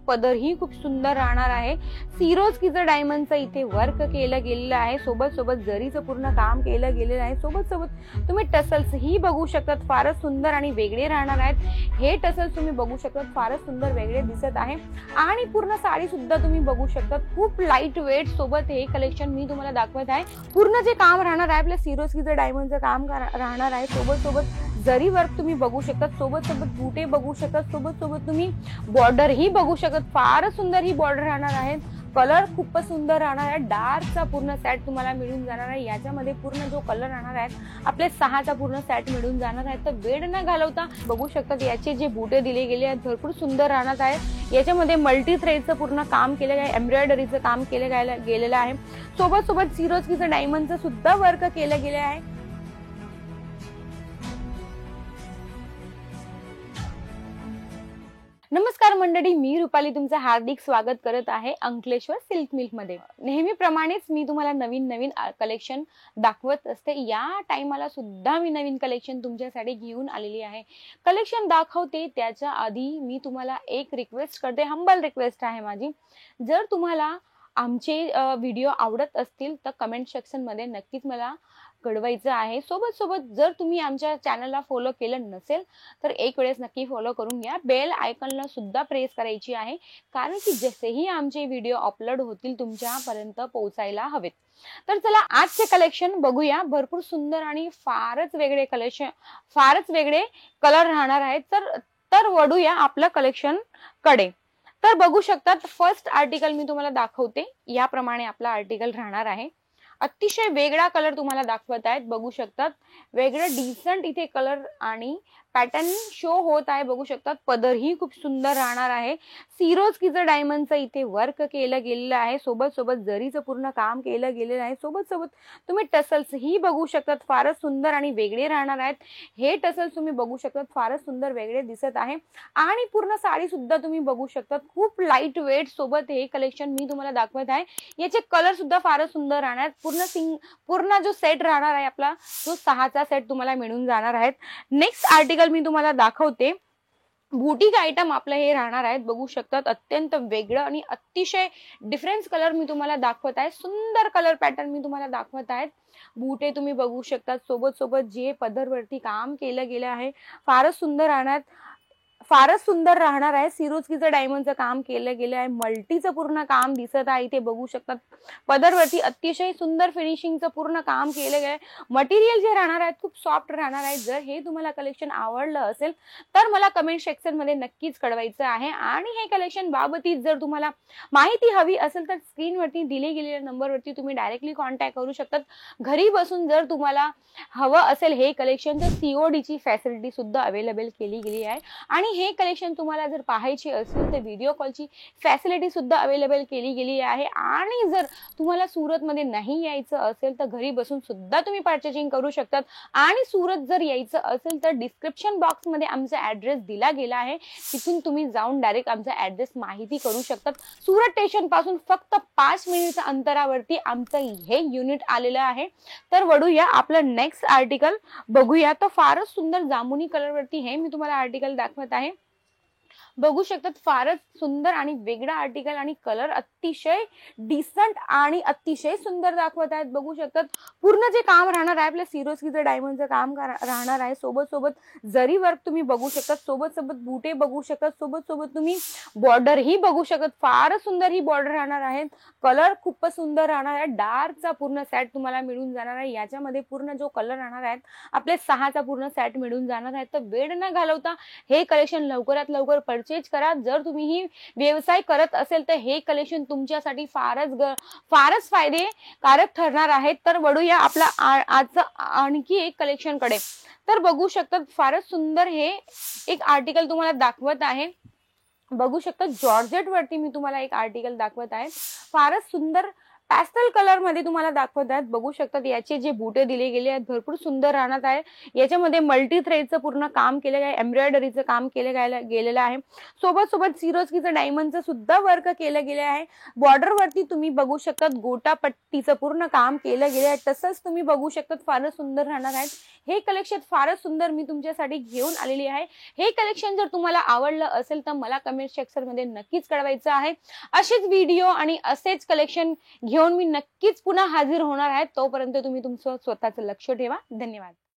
पदरही खूप सुंदर राहणार आहे। सिरोस्कीचं डायमंडचं इथे वर्क केलं गेलेलं आहे, सोबत सोबत जरीचं पूर्ण काम केलं गेलेलं आहे। सोबत सोबत तुम्ही टसल्स ही बघू शकतात, फारच सुंदर आणि वेगळे राहणार आहेत। हे टसल्स तुम्ही बघू शकतात, फारच सुंदर वेगळे दिसत आहे। आणि पूर्ण साडी सुद्धा तुम्ही बघू शकतात, खूप लाईट वेट सोबत हे कलेक्शन मी तुम्हाला दाखवत आहे। पूर्ण जे काम राहणार आहे आपल्या सिरोस्कीचं डायमंडचं काम राहणार आहे। सोबत सोबत जरी वर्क तुम्ही बघू शकतात, सोबत सोबत बुटे बघू शकतात, सोबत सोबत तुम्ही बॉर्डर ही बघू शकतात, फारच सुंदर ही बॉर्डर राहणार आहे। कलर खूपच सुंदर राहणार आहे, डार्कचा पूर्ण सेट तुम्हाला मिळून जाणार आहे। याच्यामध्ये पूर्ण जो कलर राहणार आहे आपले 6चा पूर्ण सेट मिळून जाणार आहे। तर वेळ न घालवता बघू शकतात याचे जे बुटे दिले गेले आहेत भरपूर सुंदर राहणार आहे। याच्यामध्ये मल्टी थ्रेडचं पूर्ण काम केलेलं आहे, एम्ब्रॉयडरीचं काम केलं गेलेलं आहे। सोबत सोबत सिरोस्कीचं डायमंडचं सुद्धा वर्क केलं गेले आहे। नमस्कार मंडळी, मी रुपाली तुमचं हार्दिक स्वागत करत आहे अंकलेश्वर सिल्क मिल्क मध्ये। नेहमीप्रमाणेच मी तुम्हाला नवीन कलेक्शन दाखवत असते। या टाइमाला सुद्धा मी नवीन कलेक्शन तुमच्यासाठी घेऊन आलेली आहे। कलेक्शन दाखवते त्याच्या आधी मी तुम्हाला एक रिक्वेस्ट करते, हंबल रिक्वेस्ट आहे माझी। जर तुम्हाला आमचे व्हिडिओ आवडत असतील तर कमेंट सेक्शन मध्ये नक्कीच मला कळवायचं आहे। सोबत सोबत जर तुम्ही आमच्या चॅनलला फॉलो केलं नसेल तर एक वेळेस नक्की फॉलो करून घ्या। बेल आयकॉनला सुद्धा प्रेस करायची आहे, कारण की जसेही आमचे व्हिडिओ अपलोड होतील तुमच्यापर्यंत पोहोचायला हवेत। तर चला आजचे कलेक्शन बघूया। भरपूर सुंदर आणि फारच वेगळे कलेक्शन, फारच वेगळे कलर राहणार आहेत। तर वळूया आपलं कलेक्शन कडे। तर बघू शकतात फर्स्ट आर्टिकल मी तुम्हाला दाखवते। याप्रमाणे आपला आर्टिकल राहणार आहे। अतिशय वेगळा कलर तुम्हाला दाखवत आहेत, बघू शकतात वेगळं डिसेंट इथे कलर आणि पॅटर्न शो होत आहे। बघू शकतात पदरही खूप सुंदर राहणार आहे। सिरोस्कीचं डायमंडचं इथे वर्क केलं गेलेलं आहे, सोबत सोबत जरीचं पूर्ण काम केलं गेलेलं आहे। सोबत सोबत तुम्ही टसल्स ही बघू शकतात, फारच सुंदर आणि वेगळे राहणार आहेत। हे टसल्स तुम्ही बघू शकतात, फारच सुंदर वेगळे दिसत आहे। आणि पूर्ण साडी सुद्धा तुम्ही बघू शकतात, खूप लाईट वेट सोबत हे कलेक्शन मी तुम्हाला दाखवत आहे। याचे कलर सुद्धा फारच सुंदर राहणार। पूर्ण जो सेट राहणार आहे आपला तो 6चा सेट तुम्हाला मिळून जाणार आहे। नेक्स्ट आर्टिकल मी तुम्हाला दाखवते। बुटीक आयटम आपलं हे राहणार आहेत, बघू शकतात अत्यंत वेगळं आणि अतिशय डिफरन्स कलर मी तुम्हाला दाखवत आहे। सुंदर कलर पॅटर्न मी तुम्हाला दाखवत आहेत। बुटे तुम्ही बघू शकतात, सोबत सोबत जे पदरवरती काम केलं गेलं आहे फारच सुंदर राहणार, फारच सुंदर राहणार आहे। सिरोस्कीचं डायमंडचं काम केलं गेलं आहे, मल्टीचं पूर्ण काम दिसत आहे इथे बघू शकतात। पदरवरती अतिशय सुंदर फिनिशिंगचं पूर्ण काम केलं गेलं आहे। मटेरियल जे राहणार आहे खूप सॉफ्ट राहणार आहे। जर हे तुम्हाला कलेक्शन आवडलं असेल तर मला कमेंट सेक्शन मध्ये नक्कीच कळवायचं आहे। आणि हे कलेक्शन बाबतीत जर तुम्हाला माहिती हवी असेल तर स्क्रीनवरती दिले गेलेल्या नंबरवरती तुम्ही डायरेक्टली कॉन्टॅक्ट करू शकतात। घरी बसून जर तुम्हाला हवं असेल हे कलेक्शन तर COD ची फॅसिलिटी सुद्धा अवेलेबल केली गेली आहे। आणि हे कलेक्शन तुम्हाला जर पाहायचे असेल तर व्हिडिओ कॉलची फॅसिलिटी सुद्धा अवेलेबल केली गेली आहे। आणि जर तुम्हाला सुरत मध्ये नाही यायचं असेल तर घरी बसून सुद्धा तुम्ही पर्चेसिंग करू शकतात। आणि सुरत जर यायचं असेल तर डिस्क्रिप्शन बॉक्स मध्ये आमचा ऍड्रेस दिला गेला आहे, तिथून तुम्ही जाऊन डायरेक्ट आमचा ऍड्रेस माहिती करू शकतात। सुरत स्टेशन पासून फक्त 5 मिनिटच्या अंतरावरती आमचं हे युनिट आलेलं आहे। तर वळूया आपलं नेक्स्ट आर्टिकल बघूया। तर फारच सुंदर जामुनी कलर वरती हे मी तुम्हाला आर्टिकल दाखवत आहे। बघू शकतात फारच सुंदर आणि वेगळा आर्टिकल आणि कलर अतिशय डिसेंट आणि अतिशय सुंदर दाखवत आहेत। बघू शकतात पूर्ण जे काम राहणार आहे आपल्या सिरोस्कीचं डायमंडचं काम राहणार आहे। सोबत सोबत जरी वर्क तुम्ही बघू शकतात, सोबत सोबत बुटे बघू शकतात, सोबत सोबत तुम्ही बॉर्डर ही बघू शकतात, फारच सुंदर ही बॉर्डर राहणार आहे। कलर खूपच सुंदर राहणार आहे, डार्कचा पूर्ण सेट तुम्हाला मिळून जाणार आहे। याच्यामध्ये पूर्ण जो कलर राहणार आहे आपले 6चा पूर्ण सेट मिळून जाणार आहे। तर वेळ न घालवता हे कलेक्शन लवकरात लवकर परचेज करा। जर तुम्ही ही व्यवसाय करत असेल तर हे कलेक्शन तुमच्यासाठी फारच फायदेकारक ठरणार आहे। तर वळूया आपला आजचं आणखी एक कलेक्शन कडे। तर बघू शकतात फारच सुंदर हे एक आर्टिकल तुम्हाला दाखवत आहे। बघू शकता जॉर्जेट वरती मी तुम्हाला एक आर्टिकल दाखवत आहे। फारच सुंदर पॅस्टल कलर मध्ये तुम्हाला दाखवत आहेत, बघू शकतात याचे जे बुटे दिले गेले आहेत भरपूर सुंदर राहणार आहे. याच्यामध्ये मल्टी थ्रेडचं पूर्ण काम केलं आहे, एम्ब्रॉयडरीचं काम गेलेलं आहे. सोबत सोबत सिरोस्कीचं डायमंडचं सुद्धा वर्क केलं गेलं आहे. बॉर्डर वरती तुम्ही बघू शकतात गोटा पट्टीचं पूर्ण काम केलं गेलं आहे. तसंच तुम्ही बघू शकतात फारच सुंदर राहणार आहेत. हे कलेक्शन फारच सुंदर मी तुमच्यासाठी घेऊन आलेली आहे. हे कलेक्शन जर तुम्हाला आवडलं असेल तर मला कमेंट सेक्शन मध्ये नक्कीच कळवायचं आहे. असेच व्हिडिओ आणि असेच कलेक्शन घेऊन मी नक्कीच पुन्हा हाजीर होणार आहे. तोपर्यंत तुम्ही तुमचं स्वतःचं लक्ष ठेवा. धन्यवाद.